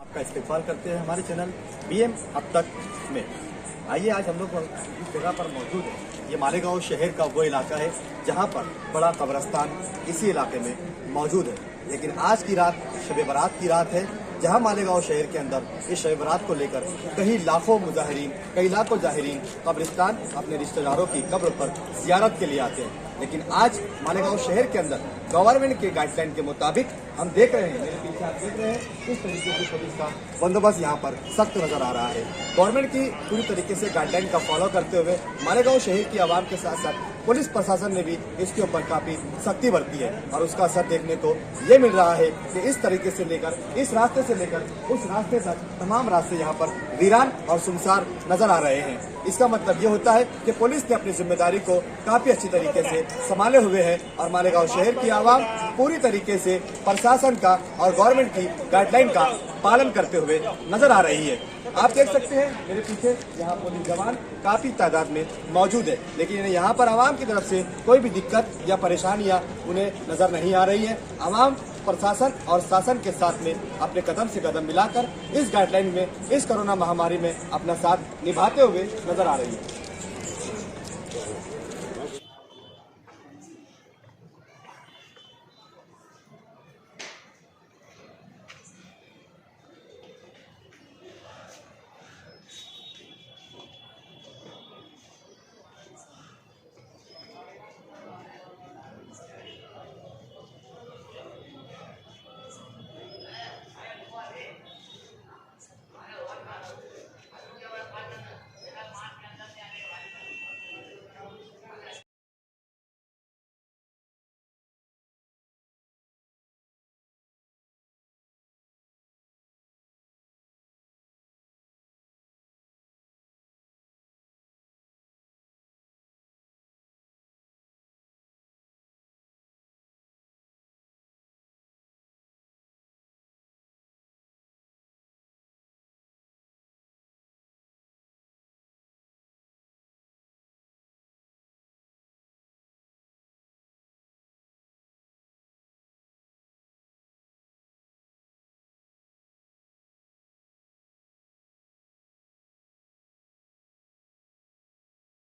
आपका इस्तेमाल करते हैं हमारे चैनल BM अब तक में। आइए, आज हम लोग इस जगह पर मौजूद हैं। ये मालेगांव शहर का वो इलाका है जहां पर बड़ा कब्रिस्तान इसी इलाके में मौजूद है। लेकिन आज की रात शब बारात की रात है, जहां मालेगांव शहर के अंदर इस शब बारात को लेकर कई लाखों जाहिरीन कब्रिस्तान अपने रिश्तेदारों की कब्र पर जियारत के लिए आते हैं। लेकिन आज मालेगांव शहर के अंदर गवर्नमेंट के गाइडलाइन के मुताबिक हम देख रहे हैं, मेरे पीछे आप देख रहे हैं, इस तरीके से पुलिस का बंदोबस्त यहाँ पर सख्त नजर आ रहा है। गवर्नमेंट की पूरी तरीके से गाइडलाइन का फॉलो करते हुए मालेगांव शहर की आवाम के साथ साथ पुलिस प्रशासन ने भी इसके ऊपर काफी सख्ती बरती है और उसका असर देखने को ये मिल रहा है कि इस तरीके से लेकर इस रास्ते से लेकर उस रास्ते तक तमाम रास्ते यहाँ पर वीरान और सुनसान नजर आ रहे हैं। इसका मतलब ये होता है कि पुलिस ने अपनी जिम्मेदारी को काफी अच्छी तरीके से संभाले हुए है और मालेगांव शहर की आवाम पूरी तरीके से प्रशासन का और गवर्नमेंट की गाइडलाइन का पालन करते हुए नजर आ रही है। आप देख सकते हैं मेरे पीछे यहाँ पुलिस जवान काफी तादाद में मौजूद है, लेकिन यहाँ पर आवाम की तरफ से कोई भी दिक्कत या परेशानियां उन्हें नजर नहीं आ रही है। आवाम प्रशासन और शासन के साथ में अपने कदम से कदम मिलाकर इस गाइडलाइन में, इस कोरोना महामारी में अपना साथ निभाते हुए नजर आ रही है।